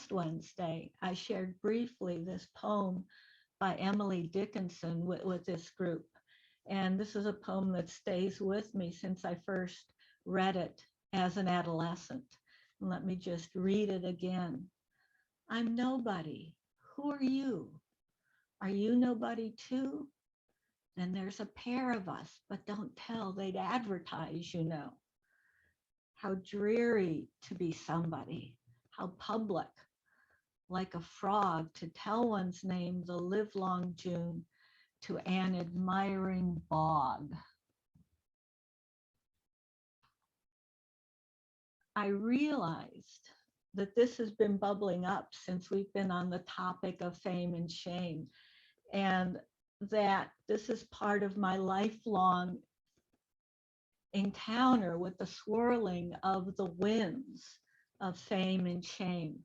last Wednesday, I shared briefly this poem by Emily Dickinson with this group. And this is a poem that stays with me since I first read it as an adolescent. And let me just read it again. I'm nobody. Who are you? Are you nobody too? Then there's a pair of us, but don't tell, they'd advertise, you know. How dreary to be somebody, how public, like a frog to tell one's name the livelong June to an admiring bog. I realized that this has been bubbling up since we've been on the topic of fame and shame, and that this is part of my lifelong encounter with the swirling of the winds of fame and shame.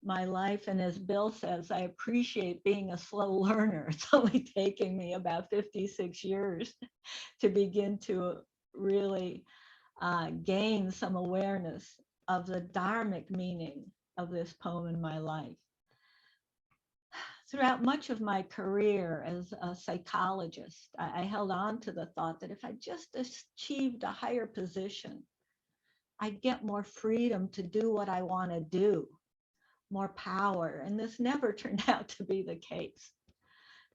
My life, and as Bill says, I appreciate being a slow learner. It's only taking me about 56 years to begin to really gain some awareness of the dharmic meaning of this poem in my life. Throughout much of my career as a psychologist, I held on to the thought that if I just achieved a higher position, I'd get more freedom to do what I want to do, more power. And this never turned out to be the case.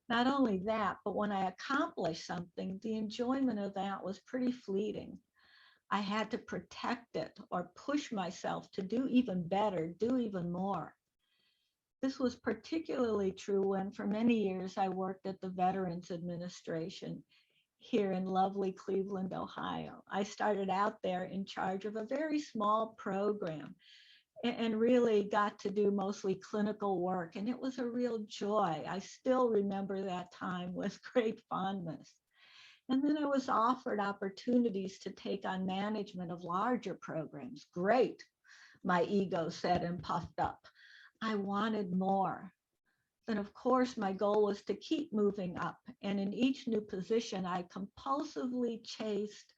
Not only that, but when I accomplished something, the enjoyment of that was pretty fleeting. I had to protect it or push myself to do even better, do even more. This was particularly true when for many years I worked at the Veterans Administration here in lovely Cleveland, Ohio. I started out there in charge of a very small program and really got to do mostly clinical work. And it was a real joy. I still remember that time with great fondness. And then I was offered opportunities to take on management of larger programs. Great, my ego said and puffed up. I wanted more. Then, of course, my goal was to keep moving up. And in each new position, I compulsively chased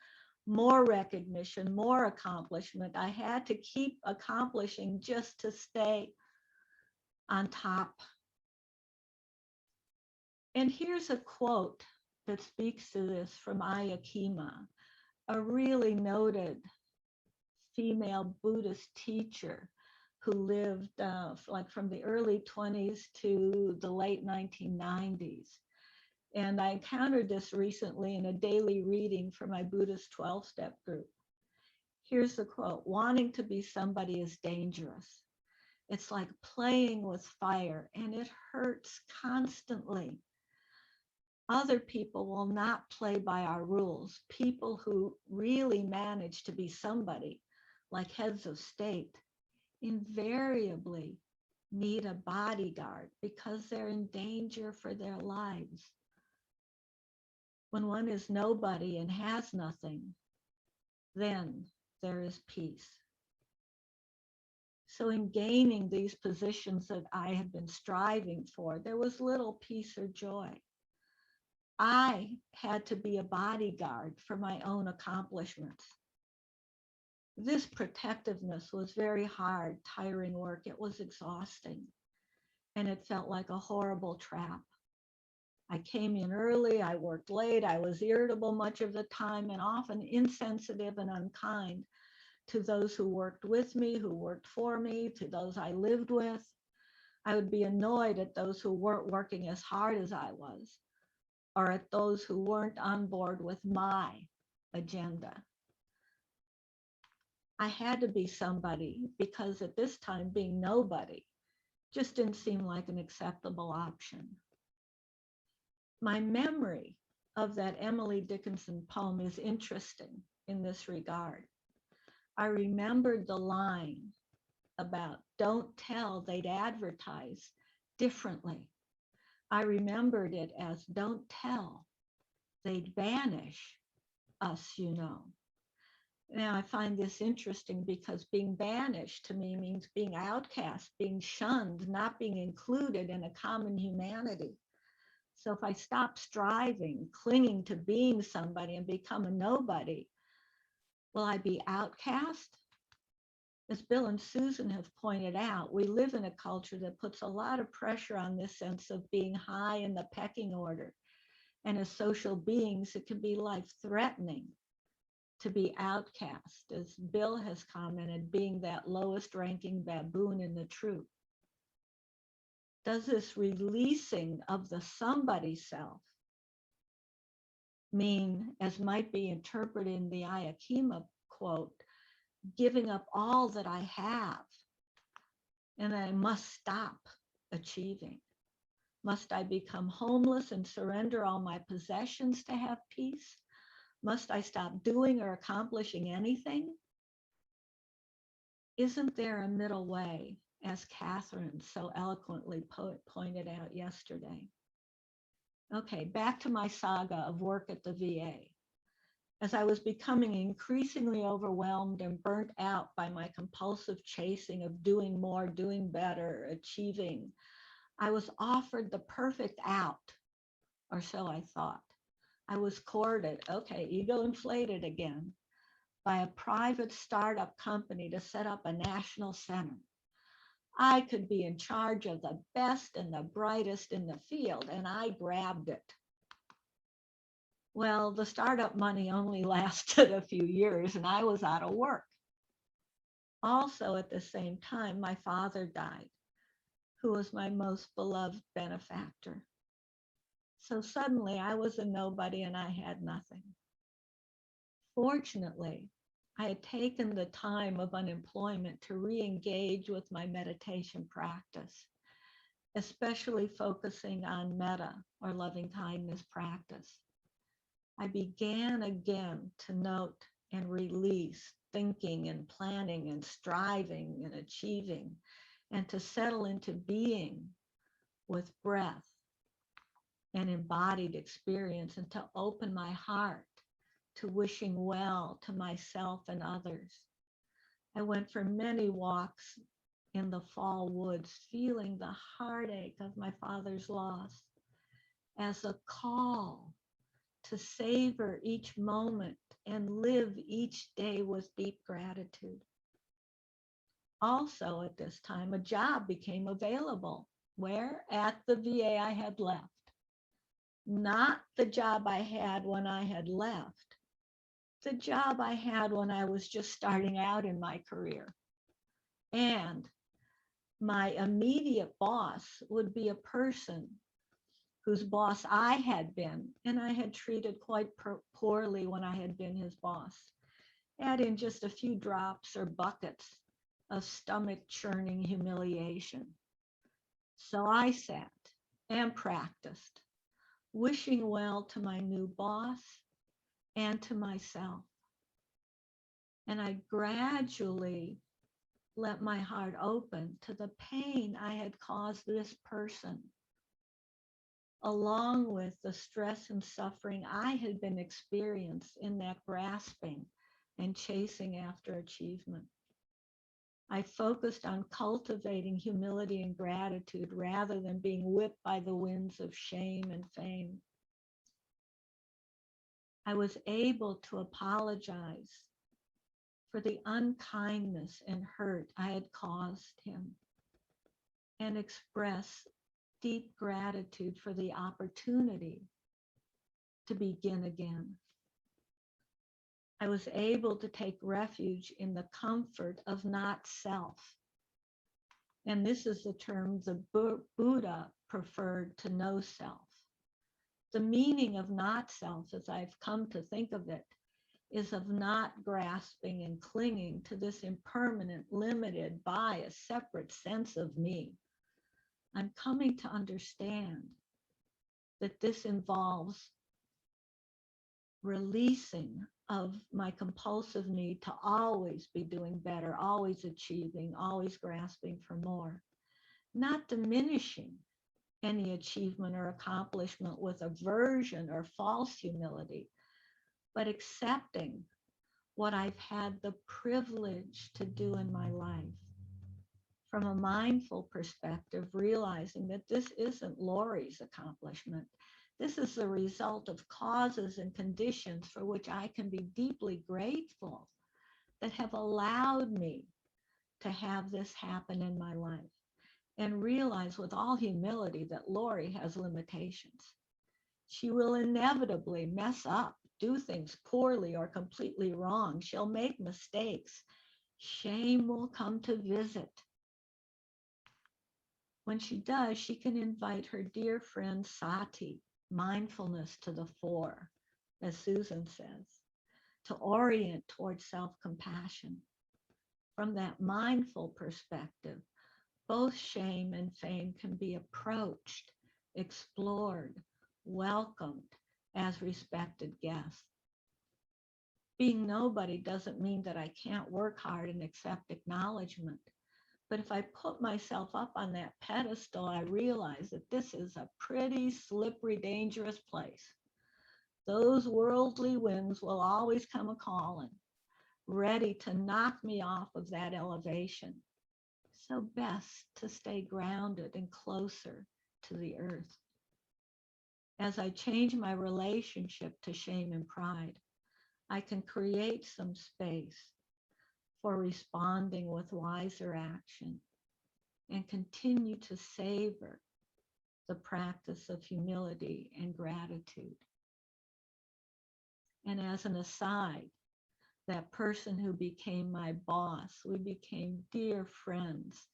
more recognition, more accomplishment. I had to keep accomplishing just to stay on top. And here's a quote that speaks to this from Ayakima, a really noted female Buddhist teacher who lived like from the early 20s to the late 1990s. And I encountered this recently in a daily reading for my Buddhist 12-step group. Here's the quote: wanting to be somebody is dangerous. It's like playing with fire and it hurts constantly. Other people will not play by our rules. People who really manage to be somebody, like heads of state, invariably need a bodyguard because they're in danger for their lives. When one is nobody and has nothing, then there is peace. So in gaining these positions that I had been striving for, there was little peace or joy. I had to be a bodyguard for my own accomplishments. This protectiveness was very hard, tiring work. It was exhausting, and it felt like a horrible trap. I came in early, I worked late, I was irritable much of the time, and often insensitive and unkind to those who worked with me, who worked for me, to those I lived with. I would be annoyed at those who weren't working as hard as I was, or at those who weren't on board with my agenda. I had to be somebody because at this time being nobody just didn't seem like an acceptable option. My memory of that Emily Dickinson poem is interesting in this regard. I remembered the line about don't tell, they'd advertise differently. I remembered it as don't tell, they'd banish us, you know. Now, I find this interesting because being banished to me means being outcast, being shunned, not being included in a common humanity. So if I stop striving, clinging to being somebody and become a nobody, will I be outcast As Bill and Susan have pointed out, we live in a culture that puts a lot of pressure on this sense of being high in the pecking order. And as social beings, it can be life threatening to be outcast, as Bill has commented, being that lowest ranking baboon in the troop. Does this releasing of the somebody self mean, as might be interpreted in the Ayakima quote, giving up all that I have and I must stop achieving? Must I become homeless and surrender all my possessions to have peace? Must I stop doing or accomplishing anything? Isn't there a middle way, as Catherine so eloquently pointed out yesterday? Okay, back to my saga of work at the VA. As I was becoming increasingly overwhelmed and burnt out by my compulsive chasing of doing more, doing better, achieving, I was offered the perfect out, or so I thought. I was courted, okay, ego inflated again, by a private startup company to set up a national center. I could be in charge of the best and the brightest in the field, and I grabbed it. Well, the startup money only lasted a few years, and I was out of work. Also, at the same time, my father died, who was my most beloved benefactor. So suddenly I was a nobody and I had nothing. Fortunately, I had taken the time of unemployment to re-engage with my meditation practice, especially focusing on metta or loving kindness practice. I began again to note and release thinking and planning and striving and achieving, and to settle into being with breath and embodied experience, and to open my heart to wishing well to myself and others. I went for many walks in the fall woods, feeling the heartache of my father's loss as a call to savor each moment and live each day with deep gratitude. Also, at this time, a job became available. Where? At the VA I had left. Not the job I had when I had left, the job I had when I was just starting out in my career. And my immediate boss would be a person whose boss I had been, and I had treated quite poorly when I had been his boss. Add in just a few drops or buckets of stomach churning humiliation. So I sat and practiced, wishing well to my new boss and to myself. And I gradually let my heart open to the pain I had caused this person, along with the stress and suffering I had been experiencing in that grasping and chasing after achievement. I focused on cultivating humility and gratitude rather than being whipped by the winds of shame and fame. I was able to apologize for the unkindness and hurt I had caused him and express deep gratitude for the opportunity to begin again. I was able to take refuge in the comfort of not self. And this is the term the Buddha preferred to no self. The meaning of not self, as I've come to think of it, is of not grasping and clinging to this impermanent, limited, biased, separate sense of me. I'm coming to understand that this involves releasing of my compulsive need to always be doing better, always achieving, always grasping for more, not diminishing any achievement or accomplishment with aversion or false humility, but accepting what I've had the privilege to do in my life. From a mindful perspective, realizing that this isn't Lori's accomplishment. This is the result of causes and conditions for which I can be deeply grateful that have allowed me to have this happen in my life and realize with all humility that Lori has limitations. She will inevitably mess up, do things poorly or completely wrong. She'll make mistakes. Shame will come to visit. When she does, she can invite her dear friend Sati, mindfulness to the fore, as Susan says, to orient towards self-compassion. From that mindful perspective, both shame and fame can be approached, explored, welcomed as respected guests. Being nobody doesn't mean that I can't work hard and accept acknowledgement. But if I put myself up on that pedestal, I realize that this is a pretty slippery, dangerous place. Those worldly winds will always come a calling, ready to knock me off of that elevation. So best to stay grounded and closer to the earth. As I change my relationship to shame and pride, I can create some space for responding with wiser action and continue to savor the practice of humility and gratitude. And as an aside, that person who became my boss, we became dear friends,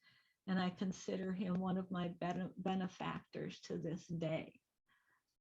and I consider him one of my benefactors to this day.